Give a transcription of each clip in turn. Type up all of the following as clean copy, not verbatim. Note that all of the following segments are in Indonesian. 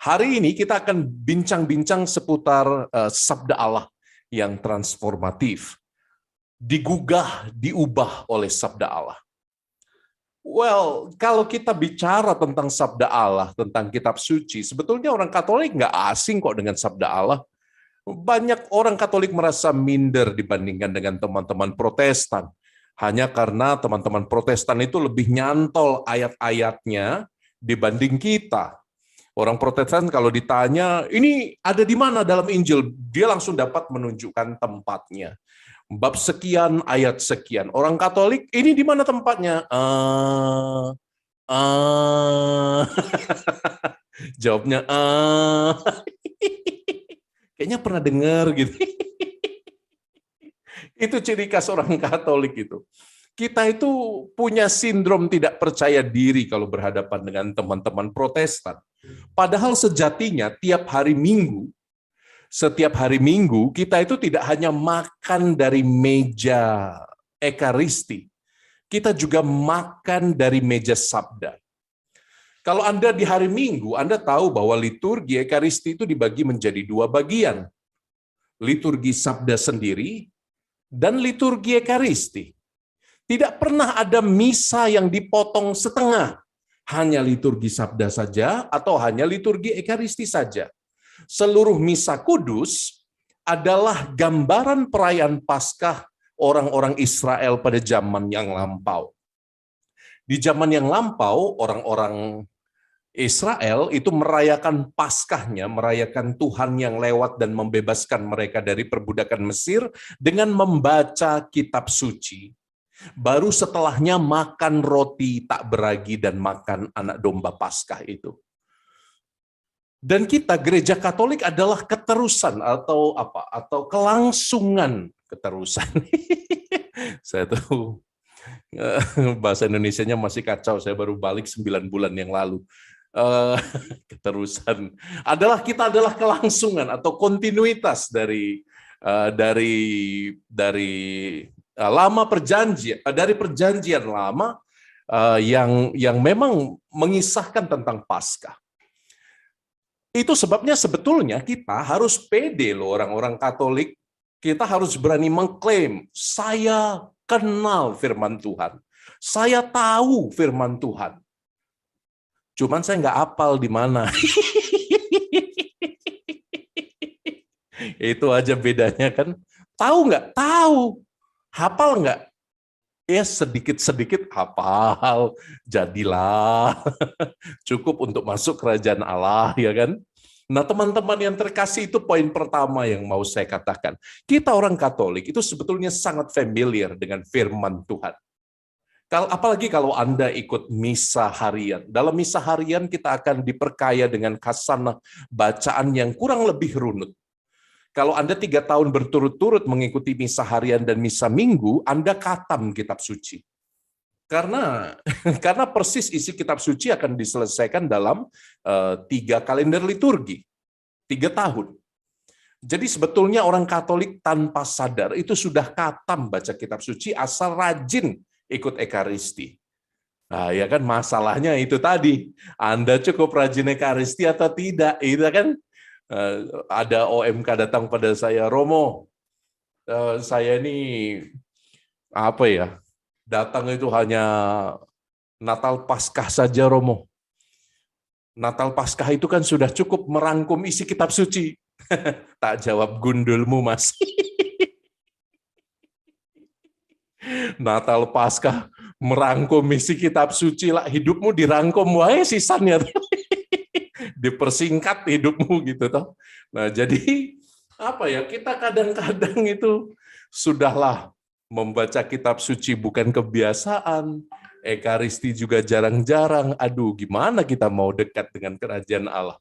Hari ini kita akan bincang-bincang seputar sabda Allah yang transformatif. Digugah, diubah oleh sabda Allah. Well, kalau kita bicara tentang sabda Allah, tentang kitab suci, sebetulnya orang Katolik nggak asing kok dengan sabda Allah. Banyak orang Katolik merasa minder dibandingkan dengan teman-teman Protestan. Hanya karena teman-teman Protestan itu lebih nyantol ayat-ayatnya dibanding kita. Orang Protestan kalau ditanya, ini ada di mana dalam Injil? Dia langsung dapat menunjukkan tempatnya. Bab sekian, ayat sekian. Orang Katolik, ini di mana tempatnya? Jawabnya, kayaknya pernah dengar gitu. Itu ciri khas orang Katolik itu. Kita itu punya sindrom tidak percaya diri kalau berhadapan dengan teman-teman Protestan. Padahal sejatinya setiap hari Minggu kita itu tidak hanya makan dari meja Ekaristi, kita juga makan dari meja sabda. Kalau Anda di hari Minggu, Anda tahu bahwa liturgi Ekaristi itu dibagi menjadi dua bagian. Liturgi sabda sendiri dan liturgi Ekaristi. Tidak pernah ada misa yang dipotong setengah. Hanya liturgi sabda saja atau hanya liturgi Ekaristi saja. Seluruh misa kudus adalah gambaran perayaan Paskah orang-orang Israel pada zaman yang lampau. Di zaman yang lampau, orang-orang Israel itu merayakan Paskahnya, merayakan Tuhan yang lewat dan membebaskan mereka dari perbudakan Mesir dengan membaca kitab suci. Baru setelahnya makan roti tak beragi dan makan anak domba Paskah itu. Dan kita gereja Katolik adalah keterusan atau apa? Atau kelangsungan keterusan. Saya tahu bahasa Indonesianya masih kacau. Saya baru balik 9 bulan yang lalu. Keterusan kita adalah kelangsungan atau kontinuitas dari lama perjanjian, dari perjanjian lama yang memang mengisahkan tentang Paskah. Itu sebabnya sebetulnya kita harus pede loh orang-orang Katolik, kita harus berani mengklaim, saya kenal firman Tuhan, saya tahu firman Tuhan. Cuman saya nggak hafal di mana. Itu aja bedanya kan. Tahu nggak? Tahu. Hafal nggak? Ya sedikit-sedikit hafal, jadilah cukup untuk masuk kerajaan Allah, ya kan? Nah, teman-teman yang terkasih, itu poin pertama yang mau saya katakan. Kita orang Katolik itu sebetulnya sangat familiar dengan firman Tuhan. Apalagi kalau Anda ikut misa harian. Dalam misa harian kita akan diperkaya dengan khasanah bacaan yang kurang lebih runut. Kalau Anda 3 tahun berturut-turut mengikuti misa harian dan misa minggu, Anda khatam kitab suci. Karena persis isi kitab suci akan diselesaikan dalam 3 kalender liturgi, 3 tahun. Jadi sebetulnya orang Katolik tanpa sadar itu sudah khatam baca kitab suci asal rajin ikut Ekaristi. Nah, ya kan masalahnya itu tadi. Anda cukup rajin Ekaristi atau tidak? Itu kan ada OMK datang pada saya, Romo, saya ini apa ya? Datang itu hanya Natal Paskah saja, Romo. Natal Paskah itu kan sudah cukup merangkum isi kitab suci. Tak jawab gundulmu, Mas. Natal Paskah merangkum isi kitab suci lah, hidupmu dirangkum wae sisannya. Dipersingkat hidupmu gitu toh. Nah, jadi apa ya? Kita kadang-kadang itu sudahlah membaca kitab suci bukan kebiasaan. Ekaristi juga jarang-jarang. Aduh, gimana kita mau dekat dengan kerajaan Allah?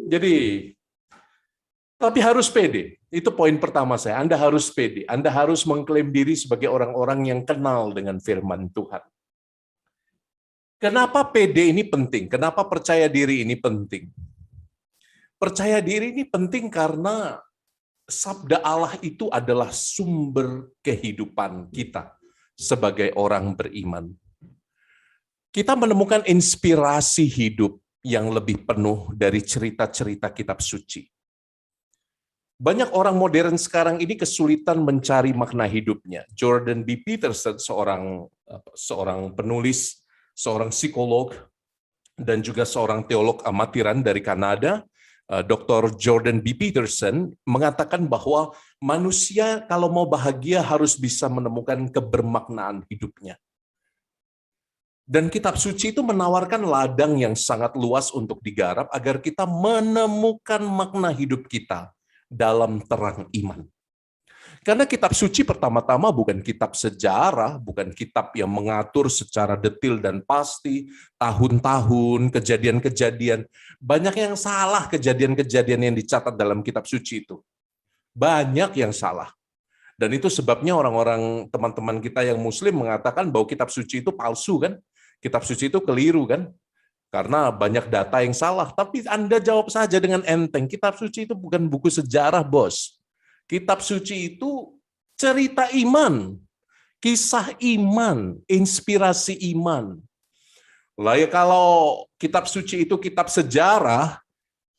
Jadi tapi harus pede. Itu poin pertama saya. Anda harus pede. Anda harus mengklaim diri sebagai orang-orang yang kenal dengan firman Tuhan. Kenapa pede ini penting? Kenapa percaya diri ini penting? Percaya diri ini penting karena sabda Allah itu adalah sumber kehidupan kita sebagai orang beriman. Kita menemukan inspirasi hidup yang lebih penuh dari cerita-cerita kitab suci. Banyak orang modern sekarang ini kesulitan mencari makna hidupnya. Jordan B. Peterson, seorang penulis, seorang psikolog, dan juga seorang teolog amatiran dari Kanada, Dr. Jordan B. Peterson, mengatakan bahwa manusia kalau mau bahagia harus bisa menemukan kebermaknaan hidupnya. Dan kitab suci itu menawarkan ladang yang sangat luas untuk digarap agar kita menemukan makna hidup kita dalam terang iman. Karena kitab suci pertama-tama bukan kitab sejarah, bukan kitab yang mengatur secara detil dan pasti tahun-tahun, kejadian-kejadian. Banyak yang salah kejadian-kejadian yang dicatat dalam kitab suci itu. Banyak yang salah. Dan itu sebabnya orang-orang teman-teman kita yang muslim mengatakan bahwa kitab suci itu palsu kan? Kitab suci itu keliru kan? Karena banyak data yang salah. Tapi Anda jawab saja dengan enteng, kitab suci itu bukan buku sejarah, bos. Kitab suci itu cerita iman, kisah iman, inspirasi iman. Lah ya kalau kitab suci itu kitab sejarah,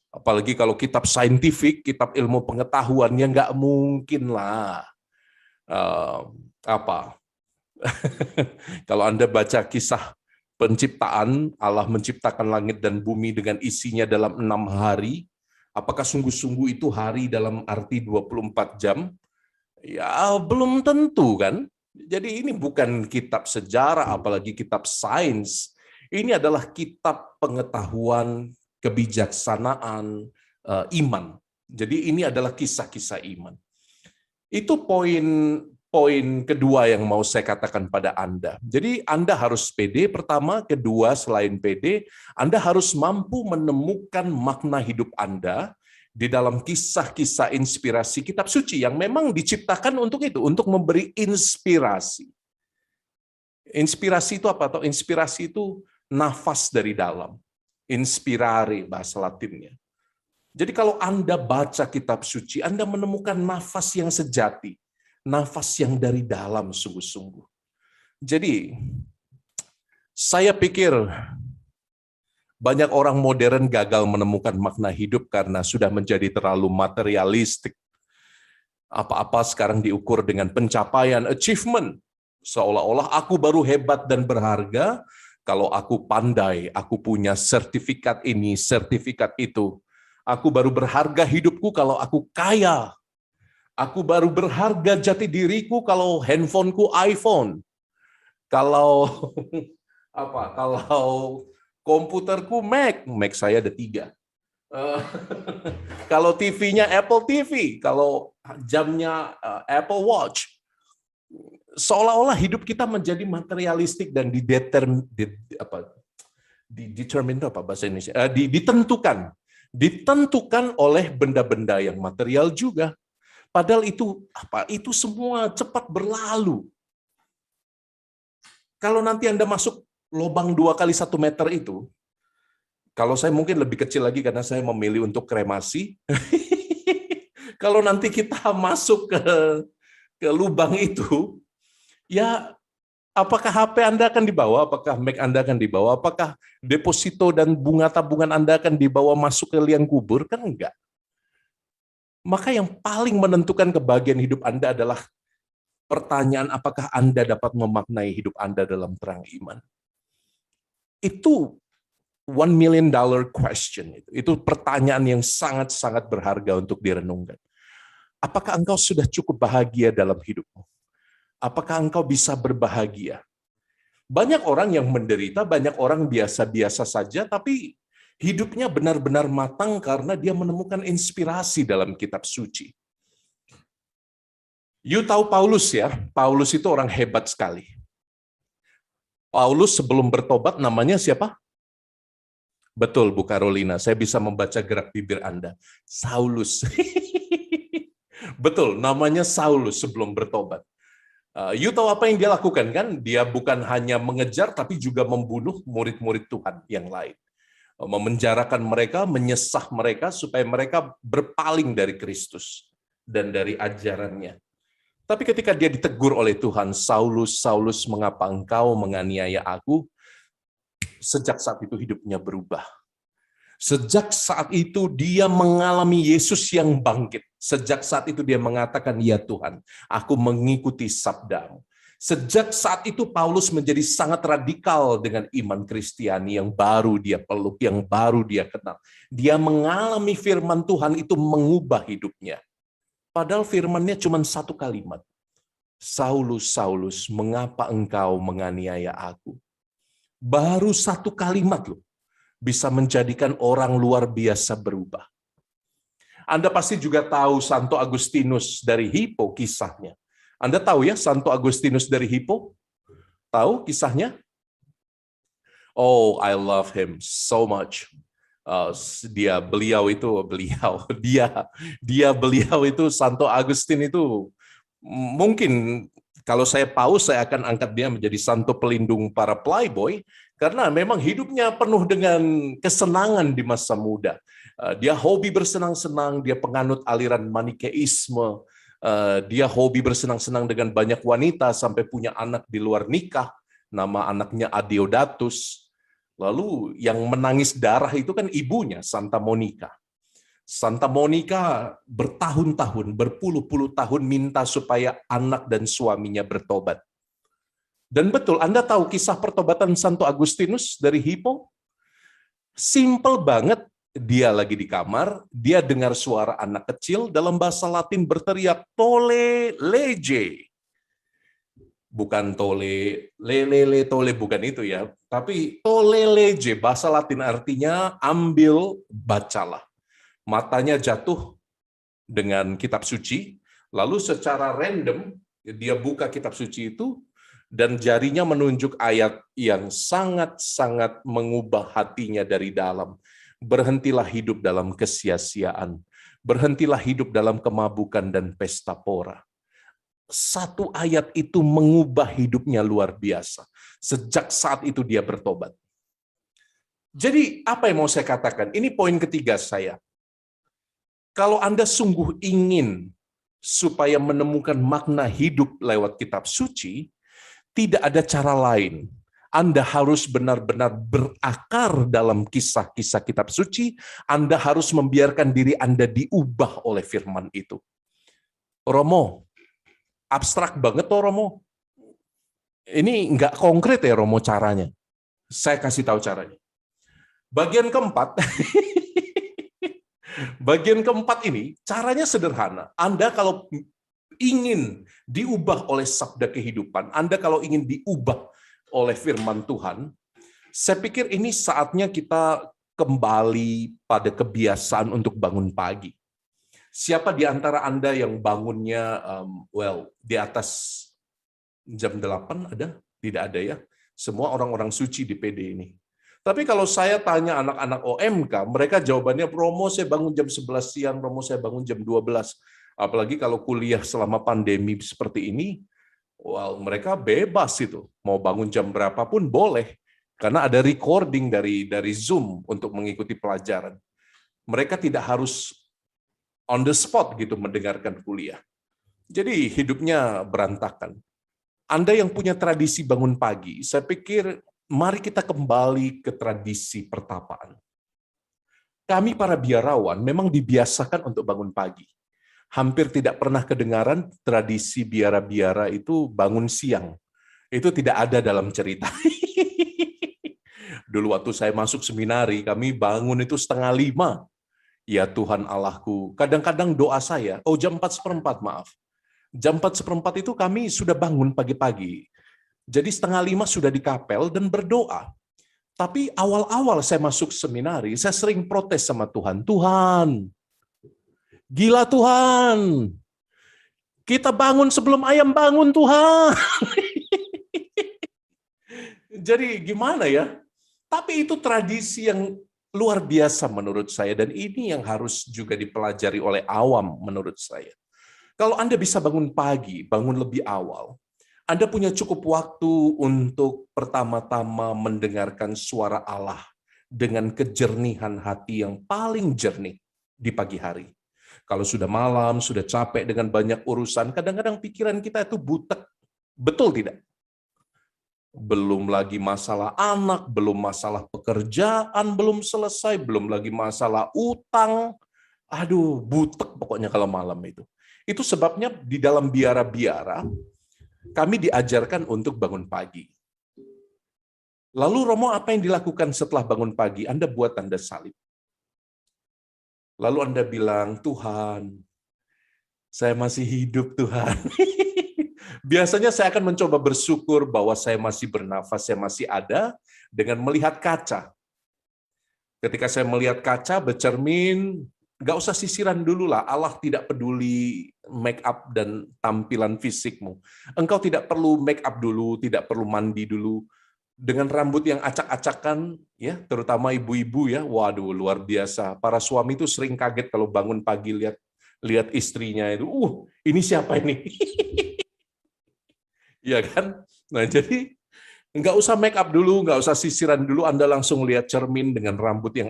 apalagi kalau kitab saintifik, kitab ilmu pengetahuan, ya nggak mungkin lah. Kalau Anda baca kisah penciptaan, Allah menciptakan langit dan bumi dengan isinya dalam 6 hari, apakah sungguh-sungguh itu hari dalam arti 24 jam? Ya, belum tentu kan? Jadi ini bukan kitab sejarah, apalagi kitab sains. Ini adalah kitab pengetahuan, kebijaksanaan, iman. Jadi ini adalah kisah-kisah iman. Itu poin kedua yang mau saya katakan pada Anda. Jadi Anda harus pede pertama, kedua selain pede, Anda harus mampu menemukan makna hidup Anda di dalam kisah-kisah inspirasi kitab suci yang memang diciptakan untuk itu, untuk memberi inspirasi. Inspirasi itu apa? Atau inspirasi itu nafas dari dalam. Inspirare bahasa Latinnya. Jadi kalau Anda baca kitab suci, Anda menemukan nafas yang sejati, nafas yang dari dalam sungguh-sungguh. Jadi, saya pikir banyak orang modern gagal menemukan makna hidup karena sudah menjadi terlalu materialistik. Apa-apa sekarang diukur dengan pencapaian, achievement. Seolah-olah aku baru hebat dan berharga kalau aku pandai, aku punya sertifikat ini, sertifikat itu. Aku baru berharga hidupku kalau aku kaya. Aku baru berharga jati diriku kalau handphoneku iPhone. Kalau Kalau komputerku Mac saya ada 3. Kalau TV-nya Apple TV, kalau jamnya Apple Watch. Seolah-olah hidup kita menjadi materialistik dan ditentukan oleh benda-benda yang material juga. Padahal itu semua cepat berlalu. Kalau nanti Anda masuk lubang 2 kali 1 meter itu, kalau saya mungkin lebih kecil lagi karena saya memilih untuk kremasi. Kalau nanti kita masuk ke lubang itu, ya apakah HP Anda akan dibawa? Apakah Mac Anda akan dibawa? Apakah deposito dan bunga tabungan Anda akan dibawa masuk ke liang kubur? Kan enggak. Maka yang paling menentukan kebahagiaan hidup Anda adalah pertanyaan apakah Anda dapat memaknai hidup Anda dalam terang iman. Itu $1 million question. Itu pertanyaan yang sangat-sangat berharga untuk direnungkan. Apakah engkau sudah cukup bahagia dalam hidupmu? Apakah engkau bisa berbahagia? Banyak orang yang menderita, banyak orang biasa-biasa saja, tapi hidupnya benar-benar matang karena dia menemukan inspirasi dalam kitab suci. You tahu Paulus ya? Paulus itu orang hebat sekali. Paulus sebelum bertobat namanya siapa? Betul, Bu Carolina. Saya bisa membaca gerak bibir Anda. Saulus. Betul, namanya Saulus sebelum bertobat. You tahu apa yang dia lakukan kan? Dia bukan hanya mengejar, tapi juga membunuh murid-murid Tuhan yang lain. Memenjarakan mereka, menyesah mereka, supaya mereka berpaling dari Kristus dan dari ajarannya. Tapi ketika dia ditegur oleh Tuhan, Saulus, Saulus, mengapa engkau menganiaya aku? Sejak saat itu hidupnya berubah. Sejak saat itu dia mengalami Yesus yang bangkit. Sejak saat itu dia mengatakan, "Ya Tuhan, aku mengikuti sabda-Mu." Sejak saat itu Paulus menjadi sangat radikal dengan iman Kristiani yang baru dia peluk, yang baru dia kenal. Dia mengalami firman Tuhan itu mengubah hidupnya. Padahal firman-Nya cuma satu kalimat. "Saulus, Saulus, mengapa engkau menganiaya aku?" Baru satu kalimat loh, bisa menjadikan orang luar biasa berubah. Anda pasti juga tahu Santo Agustinus dari Hippo kisahnya. Anda tahu ya Santo Agustinus dari Hippo? Tahu kisahnya? Oh, I love him so much. Beliau itu Santo Agustin itu mungkin kalau saya paus saya akan angkat dia menjadi santo pelindung para playboy karena memang hidupnya penuh dengan kesenangan di masa muda. Dia hobi bersenang-senang, dia penganut aliran Manikeisme, dia hobi bersenang-senang dengan banyak wanita sampai punya anak di luar nikah, nama anaknya Adeodatus. Lalu yang menangis darah itu kan ibunya, Santa Monica. Santa Monica bertahun-tahun, berpuluh-puluh tahun minta supaya anak dan suaminya bertobat. Dan betul, Anda tahu kisah pertobatan Santo Agustinus dari Hippo? Simple banget, dia lagi di kamar, dia dengar suara anak kecil dalam bahasa Latin berteriak, "Tole lege." Bukan tole, lele, tole, bukan itu ya. Tapi tole lege, bahasa Latin artinya ambil, bacalah. Matanya jatuh dengan kitab suci, lalu secara random dia buka kitab suci itu, dan jarinya menunjuk ayat yang sangat-sangat mengubah hatinya dari dalam. Berhentilah hidup dalam kesia-siaan. Berhentilah hidup dalam kemabukan dan pesta pora. Satu ayat itu mengubah hidupnya luar biasa. Sejak saat itu dia bertobat. Jadi apa yang mau saya katakan? Ini poin ketiga saya. Kalau Anda sungguh ingin supaya menemukan makna hidup lewat kitab suci, tidak ada cara lain. Anda harus benar-benar berakar dalam kisah-kisah kitab suci. Anda harus membiarkan diri Anda diubah oleh firman itu. Romo, abstrak banget toh Romo. Ini nggak konkret ya Romo caranya. Saya kasih tahu caranya. Bagian keempat, bagian keempat ini caranya sederhana. Anda kalau ingin diubah oleh sabda kehidupan, Anda kalau ingin diubah oleh firman Tuhan, saya pikir ini saatnya kita kembali pada kebiasaan untuk bangun pagi. Siapa di antara Anda yang bangunnya di atas jam 8 ada? Tidak ada ya. Semua orang-orang suci di PD ini. Tapi kalau saya tanya anak-anak OMK, mereka jawabannya, "Romo saya bangun jam 11 siang, Romo saya bangun jam 12. Apalagi kalau kuliah selama pandemi seperti ini, mereka bebas itu. Mau bangun jam berapapun boleh. Karena ada recording dari Zoom untuk mengikuti pelajaran. Mereka tidak harus on the spot gitu mendengarkan kuliah. Jadi hidupnya berantakan. Anda yang punya tradisi bangun pagi, saya pikir mari kita kembali ke tradisi pertapaan. Kami para biarawan memang dibiasakan untuk bangun pagi. Hampir tidak pernah kedengaran tradisi biara-biara itu bangun siang. Itu tidak ada dalam cerita. Dulu waktu saya masuk seminari, kami bangun itu 4:30. Ya Tuhan Allahku, kadang-kadang doa saya, jam 4:15, maaf. Jam 4:15 itu kami sudah bangun pagi-pagi. Jadi 4:30 sudah di kapel dan berdoa. Tapi awal-awal saya masuk seminari, saya sering protes sama Tuhan. Tuhan, gila Tuhan, kita bangun sebelum ayam bangun Tuhan. Jadi gimana ya? Tapi itu tradisi yang luar biasa menurut saya, dan ini yang harus juga dipelajari oleh awam menurut saya. Kalau Anda bisa bangun pagi, bangun lebih awal, Anda punya cukup waktu untuk pertama-tama mendengarkan suara Allah dengan kejernihan hati yang paling jernih di pagi hari. Kalau sudah malam, sudah capek dengan banyak urusan, kadang-kadang pikiran kita itu butek. Betul tidak? belum lagi masalah anak, belum masalah pekerjaan, belum selesai, belum lagi masalah utang. Aduh, butek pokoknya kalau malam itu. Itu sebabnya di dalam biara-biara, kami diajarkan untuk bangun pagi. Lalu Romo, apa yang dilakukan setelah bangun pagi? Anda buat tanda salib. Lalu Anda bilang, Tuhan, saya masih hidup Tuhan. Biasanya saya akan mencoba bersyukur bahwa saya masih bernafas, saya masih ada, dengan melihat kaca. Ketika saya melihat kaca, bercermin, nggak usah sisiran dulu lah. Allah tidak peduli make up dan tampilan fisikmu. Engkau tidak perlu make up dulu, tidak perlu mandi dulu. Dengan rambut yang acak-acakan, ya, terutama ibu-ibu ya, waduh luar biasa. Para suami itu sering kaget kalau bangun pagi lihat istrinya itu, ini siapa ini? Iya kan? Nah jadi nggak usah make up dulu, nggak usah sisiran dulu, Anda langsung lihat cermin dengan rambut yang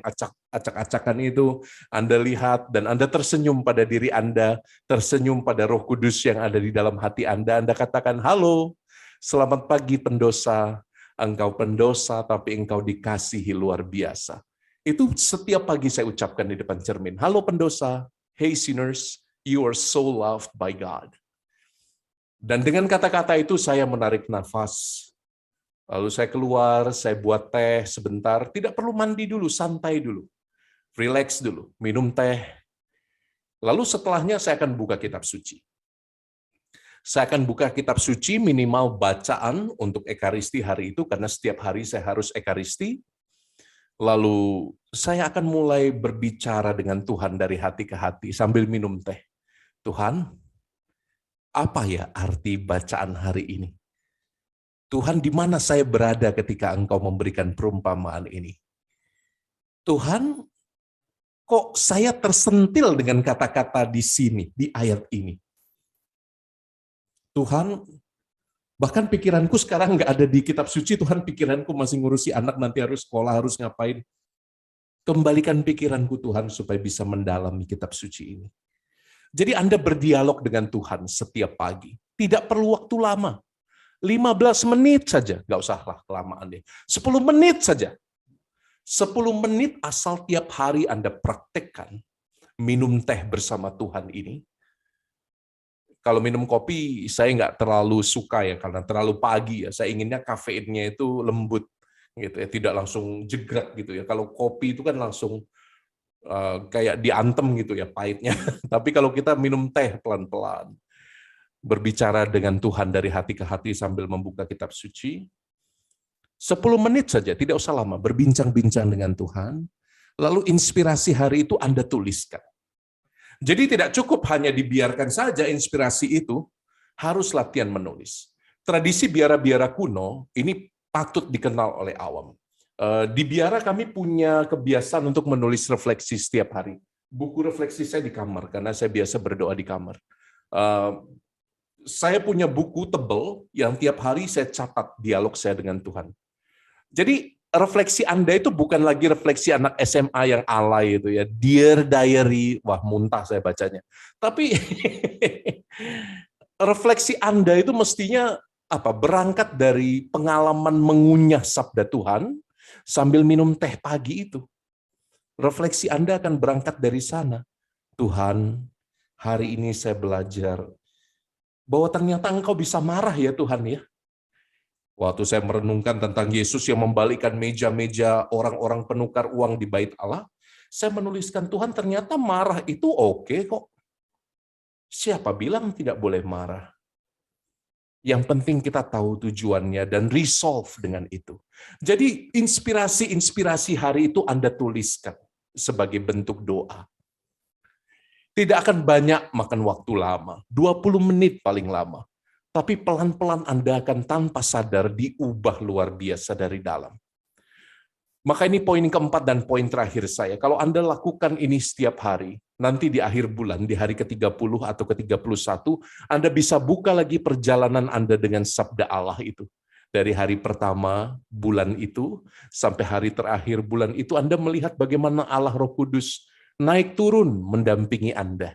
acak-acakan itu, Anda lihat dan Anda tersenyum pada diri Anda, tersenyum pada Roh Kudus yang ada di dalam hati Anda katakan, halo, selamat pagi pendosa, engkau pendosa tapi engkau dikasihi luar biasa. Itu setiap pagi saya ucapkan di depan cermin, halo pendosa, hey sinners, you are so loved by God. Dan dengan kata-kata itu saya menarik nafas. Lalu saya keluar, saya buat teh sebentar, tidak perlu mandi dulu, santai dulu. Relax dulu, minum teh. Lalu setelahnya saya akan buka kitab suci. Saya akan buka kitab suci minimal bacaan untuk Ekaristi hari itu, karena setiap hari saya harus Ekaristi. Lalu saya akan mulai berbicara dengan Tuhan dari hati ke hati sambil minum teh. Tuhan, apa ya arti bacaan hari ini? Tuhan, di mana saya berada ketika Engkau memberikan perumpamaan ini? Tuhan, kok saya tersentil dengan kata-kata di sini, di ayat ini? Tuhan, bahkan pikiranku sekarang nggak ada di kitab suci, Tuhan, pikiranku masih ngurusi anak, nanti harus sekolah, harus ngapain. Kembalikan pikiranku Tuhan supaya bisa mendalami kitab suci ini. Jadi Anda berdialog dengan Tuhan setiap pagi. Tidak perlu waktu lama. 15 menit saja, nggak usahlah kelamaan deh. 10 menit saja. 10 menit asal tiap hari Anda praktekkan minum teh bersama Tuhan ini. Kalau minum kopi, saya nggak terlalu suka ya, karena terlalu pagi ya. Saya inginnya kafeinnya itu lembut, gitu ya, tidak langsung jegrak gitu ya. Kalau kopi itu kan langsung kayak diantem gitu ya pahitnya. Tapi kalau kita minum teh pelan-pelan, berbicara dengan Tuhan dari hati ke hati sambil membuka kitab suci, 10 menit saja, tidak usah lama, berbincang-bincang dengan Tuhan, lalu inspirasi hari itu Anda tuliskan. Jadi tidak cukup hanya dibiarkan saja inspirasi itu, harus latihan menulis. Tradisi biara-biara kuno, ini patut dikenal oleh awam. Di biara kami punya kebiasaan untuk menulis refleksi setiap hari. Buku refleksi saya di kamar, karena saya biasa berdoa di kamar. Saya punya buku tebal yang tiap hari saya catat dialog saya dengan Tuhan. Jadi refleksi Anda itu bukan lagi refleksi anak SMA yang alay itu ya, Dear Diary, wah muntah saya bacanya. Tapi refleksi Anda itu mestinya berangkat dari pengalaman mengunyah sabda Tuhan sambil minum teh pagi itu. Refleksi Anda akan berangkat dari sana. Tuhan, hari ini saya belajar bahwa ternyata Engkau bisa marah ya Tuhan ya. Waktu saya merenungkan tentang Yesus yang membalikkan meja-meja orang-orang penukar uang di bait Allah, saya menuliskan Tuhan ternyata marah itu oke kok. Siapa bilang tidak boleh marah? Yang penting kita tahu tujuannya dan resolve dengan itu. Jadi inspirasi-inspirasi hari itu Anda tuliskan sebagai bentuk doa. Tidak akan banyak makan waktu lama, 20 menit paling lama. Tapi pelan-pelan Anda akan tanpa sadar diubah luar biasa dari dalam. Maka ini poin keempat dan poin terakhir saya. Kalau Anda lakukan ini setiap hari, nanti di akhir bulan, di hari ke-30 atau ke-31, Anda bisa buka lagi perjalanan Anda dengan sabda Allah itu. Dari hari pertama bulan itu, sampai hari terakhir bulan itu, Anda melihat bagaimana Allah Roh Kudus naik turun mendampingi Anda.